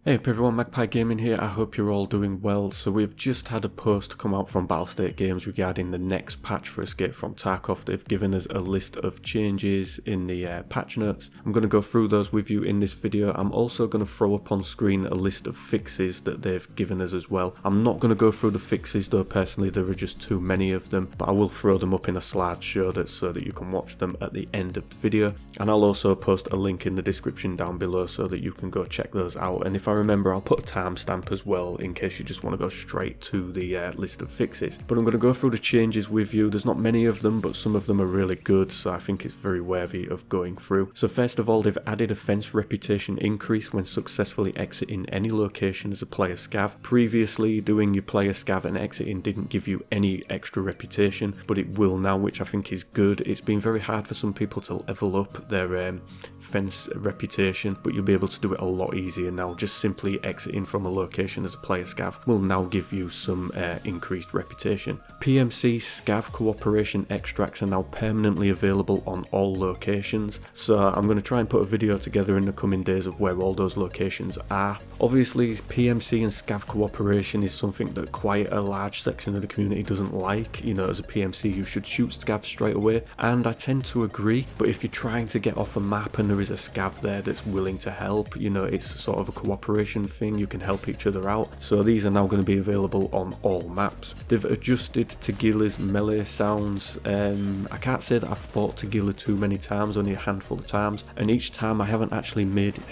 Hey up everyone, Magpie Gaming here. I hope you're all doing well. So we've just had a post come out from Battlestate Games regarding the next patch for Escape from Tarkov. They've given us a list of changes in the patch notes. I'm going to go through those with you in this video. I'm also going to throw up on screen a list of fixes that they've given us as well. I'm not going to go through the fixes though, personally there are just too many of them, but I will throw them up in a slideshow so that you can watch them at the end of the video. And I'll also post a link in the description down below so that you can go check those out. And if I remember, I'll put a timestamp as well in case you just want to go straight to the list of fixes. But I'm going to go through the changes with you. There's not many of them, but some of them are really good, so I think it's very worthy of going through. So first of all, they've added a fence reputation increase when successfully exiting any location as a player scav. Previously, doing your player scav and exiting didn't give you any extra reputation, but it will now, which I think is good. It's been very hard for some people to level up their fence reputation, but you'll be able to do it a lot easier now. Just simply exiting from a location as a player scav will now give you some increased reputation. PMC scav cooperation extracts are now permanently available on all locations, so I'm going to try and put a video together in the coming days of where all those locations are. Obviously PMC and scav cooperation is something that quite a large section of the community doesn't like. You know, as a PMC you should shoot scav straight away, and I tend to agree, but if you're trying to get off a map and there is a scav there that's willing to help, you know, it's sort of a cooperation thing, you can help each other out. So these are now going to be available on all maps. They've adjusted Tagilla's melee sounds. I can't say that I've fought Tagilla too many times, only a handful of times, and each time I haven't actually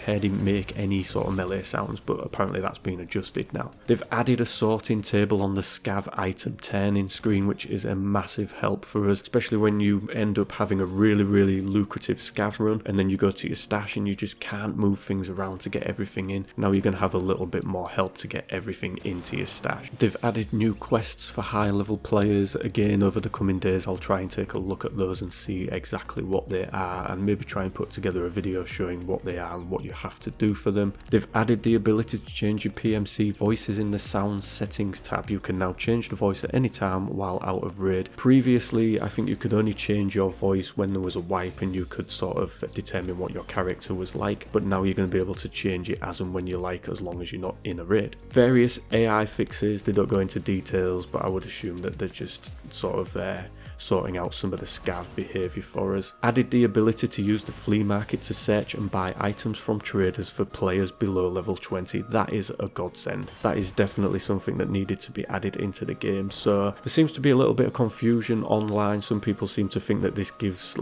heard him make any sort of melee sounds, but apparently that's been adjusted now. They've added a sorting table on the scav item turning screen, which is a massive help for us, especially when you end up having a really lucrative scav run and then you go to your stash and you just can't move things around to get everything in. Now you're going to have a little bit more help to get everything into your stash. They've added new quests for high level players. Again, over the coming days I'll try and take a look at those and see exactly what they are, and maybe try and put together a video showing what they are and what you have to do for them. They've added the ability to change your PMC voices in the sound settings tab. You can now change the voice at any time while out of raid. Previously I think you could only change your voice when there was a wipe and you could sort of determine what your character was like, but now you're going to be able to change it as and when you like, as long as you're not in a raid. Various AI fixes, they don't go into details, but I would assume that they're just sort of sorting out some of the scav behaviour for us. Added the ability to use the flea market to search and buy items from traders for players below level 20. That is a godsend. That is definitely something that needed to be added into the game. So there seems to be a little bit of confusion online. Some people seem to think that this gives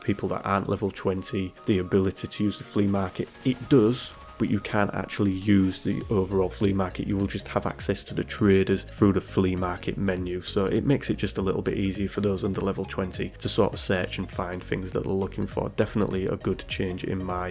people that aren't level 20 the ability to use the flea market. It does, but you can't actually use the overall flea market. You will just have access to the traders through the flea market menu, so it makes it just a little bit easier for those under level 20 to sort of search and find things that they're looking for. Definitely a good change in my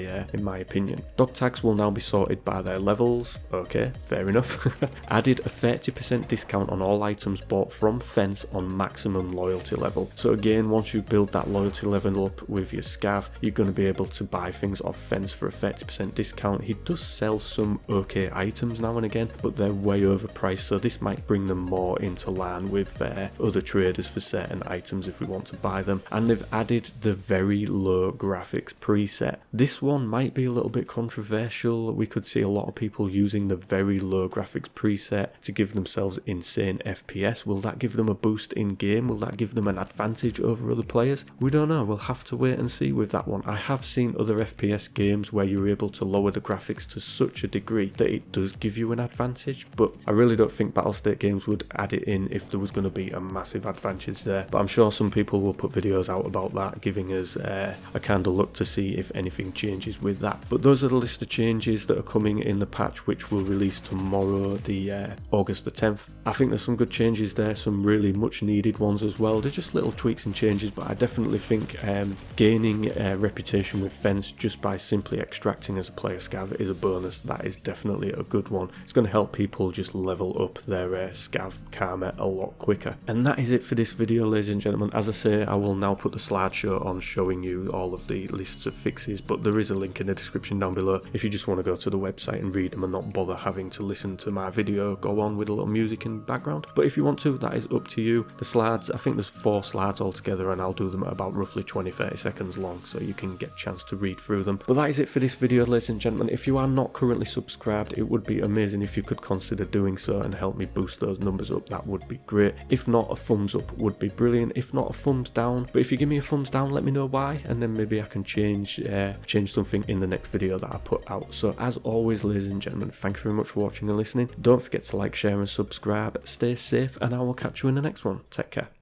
opinion. Dog tags will now be sorted by their levels. Okay, fair enough. Added a 30% discount on all items bought from Fence on maximum loyalty level. So again, once you build that loyalty level up with your scav, you're going to be able to buy things off Fence for a 30% discount. He does sell some okay items now and again, but they're way overpriced, so this might bring them more into line with other traders for certain items if we want to buy them. And they've added the very low graphics preset. This one might be a little bit controversial. We could see a lot of people using the very low graphics preset to give themselves insane FPS. Will that give them a boost in game? Will that give them an advantage over other players? We don't know. We'll have to wait and see with that one. I have seen other FPS games where you're able to lower the graphics to such a degree that it does give you an advantage, but I really don't think Battlestate Games would add it in if there was going to be a massive advantage there. But I'm sure some people will put videos out about that, giving us a kind of look to see if anything changes with that. But those are the list of changes that are coming in the patch, which will release tomorrow, the August the 10th. I think there's some good changes there, some really much needed ones as well. They're just little tweaks and changes, but I definitely think gaining a reputation with Fence just by simply extracting as a player scav is a bonus. That is definitely a good one. It's going to help people just level up their scav karma a lot quicker. And that is it for this video, ladies and gentlemen. As I say, I will now put the slideshow on showing you all of the lists of fixes, but there is a link in the description down below if you just want to go to the website and read them and not bother having to listen to my video go on with a little music in the background. But if you want to, that is up to you. The slides, I think there's 4 slides altogether, and I'll do them at about roughly 20-30 seconds long, so you can get a chance to read through them. But that is it for this video, ladies and gentlemen. If if you are not currently subscribed, it would be amazing if you could consider doing so and help me boost those numbers up. That would be great. If not, a thumbs up would be brilliant. If not, a thumbs down. But if you give me a thumbs down, let me know why, and then maybe I can change something in the next video that I put out. So as always, ladies and gentlemen, thank you very much for watching and listening. Don't forget to like, share and subscribe. Stay safe, and I will catch you in the next one. Take care.